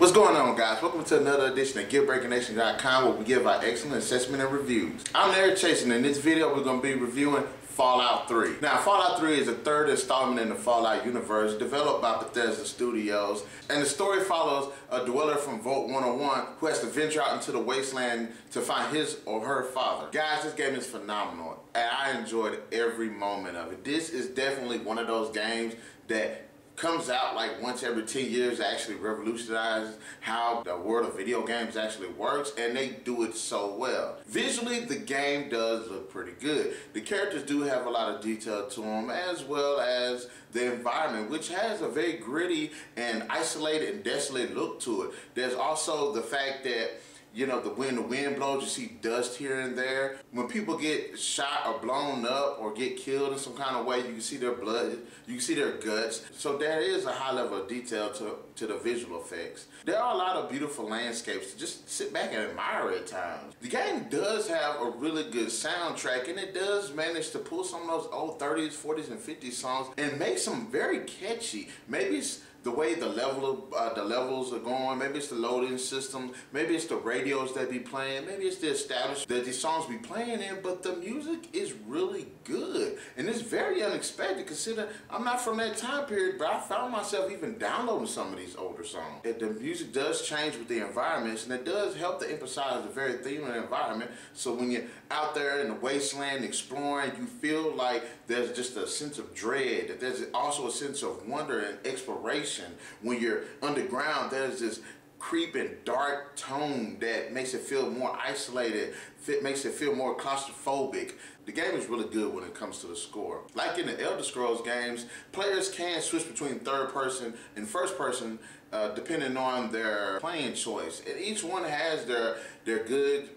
What's going on, guys? Welcome to another edition of GearBreakerNation.com, where we give our excellent assessment and reviews. I'm Narik, and in this video we're going to be reviewing Fallout 3. Now, Fallout 3 is the third installment in the Fallout universe, developed by Bethesda Studios, and the story follows a dweller from Vault 101 who has to venture out into the wasteland to find his or her father. Guys, this game is phenomenal, and I enjoyed every moment of it. This is definitely one of those games that comes out like once every 10 years, actually revolutionizes how the world of video games actually works, and they do it so well. Visually, the game does look pretty good. The characters do have a lot of detail to them, as well as the environment, which has a very gritty and isolated and desolate look to it. There's also the fact that, you know, when the wind blows, you see dust here and there. When people get shot or blown up or get killed in some kind of way, you can see their blood, you can see their guts. So there is a high level of detail to the visual effects. There are a lot of beautiful landscapes to just sit back and admire at times. The game does have a really good soundtrack, and it does manage to pull some of those old 30s, 40s, and 50s songs and make some very catchy. Maybe it's the way the levels are going, maybe it's the loading system, maybe it's the radios that be playing, maybe it's the establishment that these songs be playing in, but the music is really good. And it's very unexpected considering I'm not from that time period, but I found myself even downloading some of these older songs. The music does change with the environments, and it does help to emphasize the very theme of the environment. So when you're out there in the wasteland exploring, you feel like there's just a sense of dread, that there's also a sense of wonder and exploration. When you're underground, there's this creeping dark tone that makes it feel more isolated, makes it feel more claustrophobic. The game is really good when it comes to the score. Like in the Elder Scrolls games, players can switch between third person and first person depending on their playing choice. And each one has their goods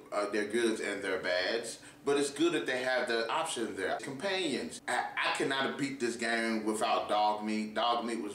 and their bads. But it's good that they have the option there. Companions. I cannot have beat this game without Dogmeat. Dogmeat was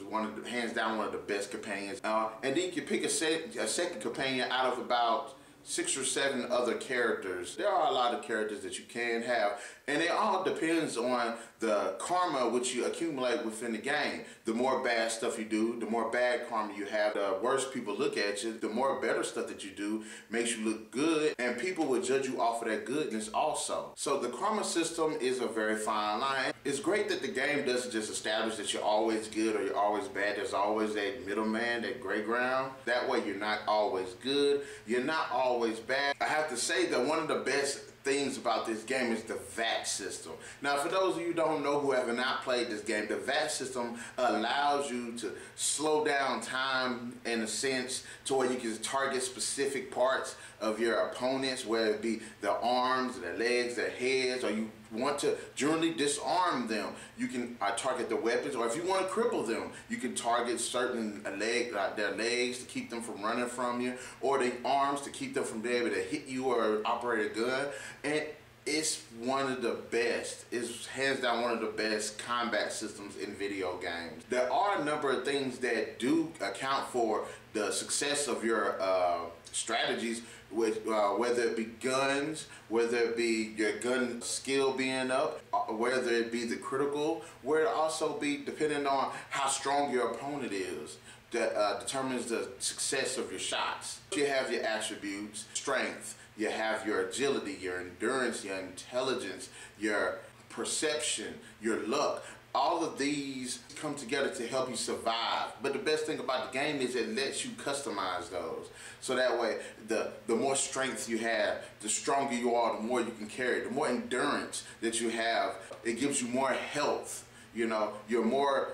hands down one of the best companions. And then you can pick a second companion out of about 6 or 7 other characters. There are a lot of characters that you can have, and it all depends on the karma which you accumulate within the game. The more bad stuff you do, the more bad karma you have, the worse people look at you. The more better stuff that you do makes you look good, and people will judge you off of that goodness also. So the karma system is a very fine line. It's great that the game doesn't just establish that you're always good or you're always bad. There's always that middleman, that gray ground. That way you're not always good, you're not always bad. I have to say that one of the best things about this game is the VAT system. Now, for those of you who don't know, who have not played this game, the VAT system allows you to slow down time in a sense to where you can target specific parts of your opponents, whether it be their arms, their legs, their heads, or you want to generally disarm them, you can target the weapons, or if you want to cripple them, you can target certain their legs to keep them from running from you, or their arms to keep them from being able to hit you or operate a gun. And it's one of the best. It's hands down one of the best combat systems in video games. There are a number of things that do account for the success of your strategies, with whether it be guns, whether it be your gun skill being up, whether it be the critical, where it also be depending on how strong your opponent is, that determines the success of your shots. You have your attributes, strength, you have your agility, your endurance, your intelligence, your perception, your luck. All of these come together to help you survive. But the best thing about the game is it lets you customize those. So that way, the more strength you have, the stronger you are, the more you can carry. The more endurance that you have, it gives you more health. You know, you're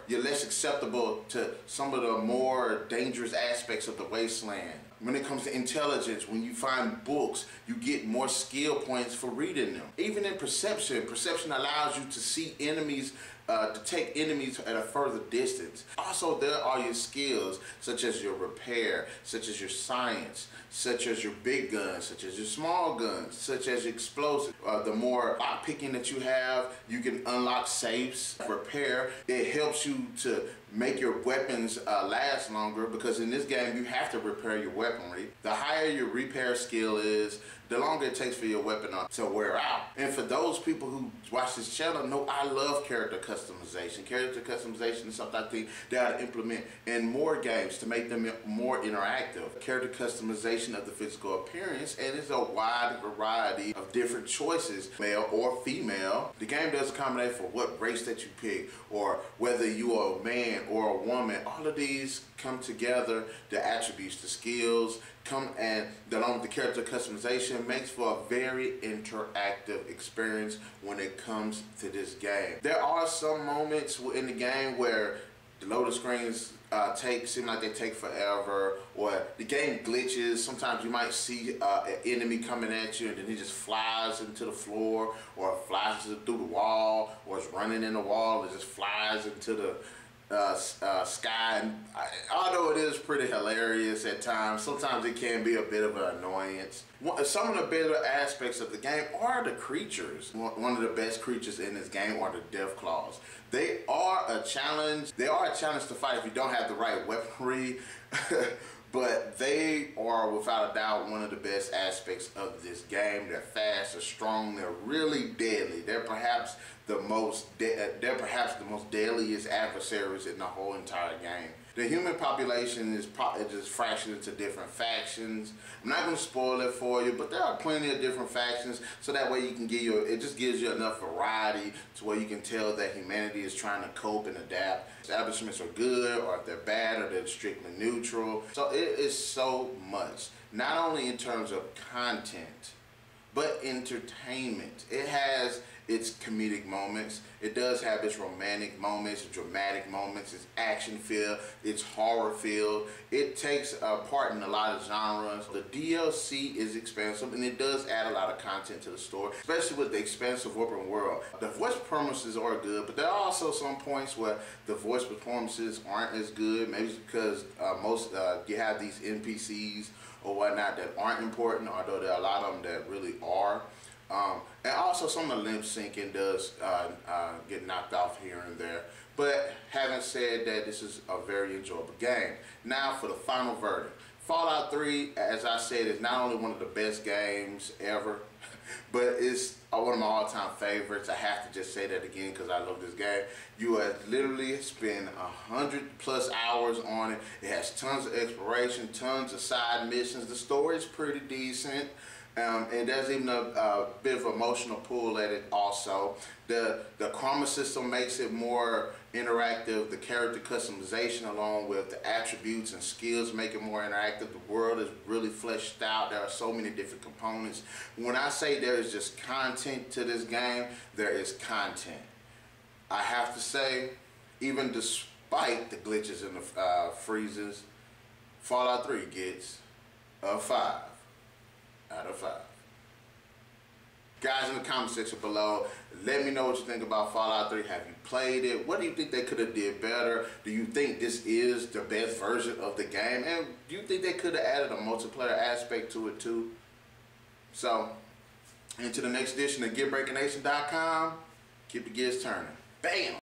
less acceptable to some of the more dangerous aspects of the wasteland. When it comes to intelligence, when you find books, you get more skill points for reading them. Even in perception, perception allows you to see enemies, to take enemies at a further distance. Also, there are your skills, such as your repair, such as your science, such as your big guns, such as your small guns, such as your explosives. The more lock picking that you have, you can unlock safes, repair. It helps you to make your weapons last longer, because in this game you have to repair your weaponry. The higher your repair skill is, the longer it takes for your weapon to wear out. And for those people who watch this channel know I love character customization. Character customization is something I think they ought to implement in more games to make them more interactive. Character customization of the physical appearance, and it's a wide variety of different choices, male or female. The game does accommodate for what race that you pick, or whether you are a man or a woman. All of these come together, the attributes, the skills, along with the character customization, makes for a very interactive experience when it comes to this game. There are some moments in the game where the loading screens seem like they take forever, or the game glitches. Sometimes you might see an enemy coming at you and then he just flies into the floor, or flies through the wall, or is running in the wall and just flies into the sky. And although it is pretty hilarious at times, sometimes it can be a bit of an annoyance. Some of the better aspects of the game are the creatures. One of the best creatures in this game are the death claws. They are a challenge. They are a challenge to fight if you don't have the right weaponry. But they are without a doubt one of the best aspects of this game. They're fast, they're strong, they're really deadly. They're perhaps the most deadliest adversaries in the whole entire game. The human population is just fractured into different factions. I'm not going to spoil it for you, but there are plenty of different factions, so that way you can it just gives you enough variety to where you can tell that humanity is trying to cope and adapt. Establishments are good, or if they're bad, or they're strictly neutral. So it is so much, not only in terms of content, but entertainment. It has its comedic moments. It does have its romantic moments, dramatic moments, its action feel, its horror feel. It takes part in a lot of genres. The DLC is expansive, and it does add a lot of content to the story, especially with the expansive open world. The voice performances are good, but there are also some points where the voice performances aren't as good. Maybe it's because you have these NPCs or whatnot that aren't important, although there are a lot of them that really are. And also some of the lip syncing does get knocked off here and there. But having said that, this is a very enjoyable game. Now for the final verdict. Fallout 3, as I said, is not only one of the best games ever, but it's one of my all-time favorites. I have to just say that again because I love this game. You have literally spent 100+ hours on it. It has tons of exploration, tons of side missions. The story is pretty decent. And there's even a bit of emotional pull at it also. The chroma system makes it more interactive. The character customization along with the attributes and skills make it more interactive. The world is really fleshed out. There are so many different components. When I say there is just content to this game, there is content. I have to say, even despite the glitches and the freezes, Fallout 3 gets a 5 out of 5. Guys, in the comment section below, let me know what you think about Fallout 3. Have you played it? What do you think they could have did better? Do you think this is the best version of the game? And do you think they could have added a multiplayer aspect to it too? So, into the next edition of GearBreakerNation.com, keep the gears turning. Bam!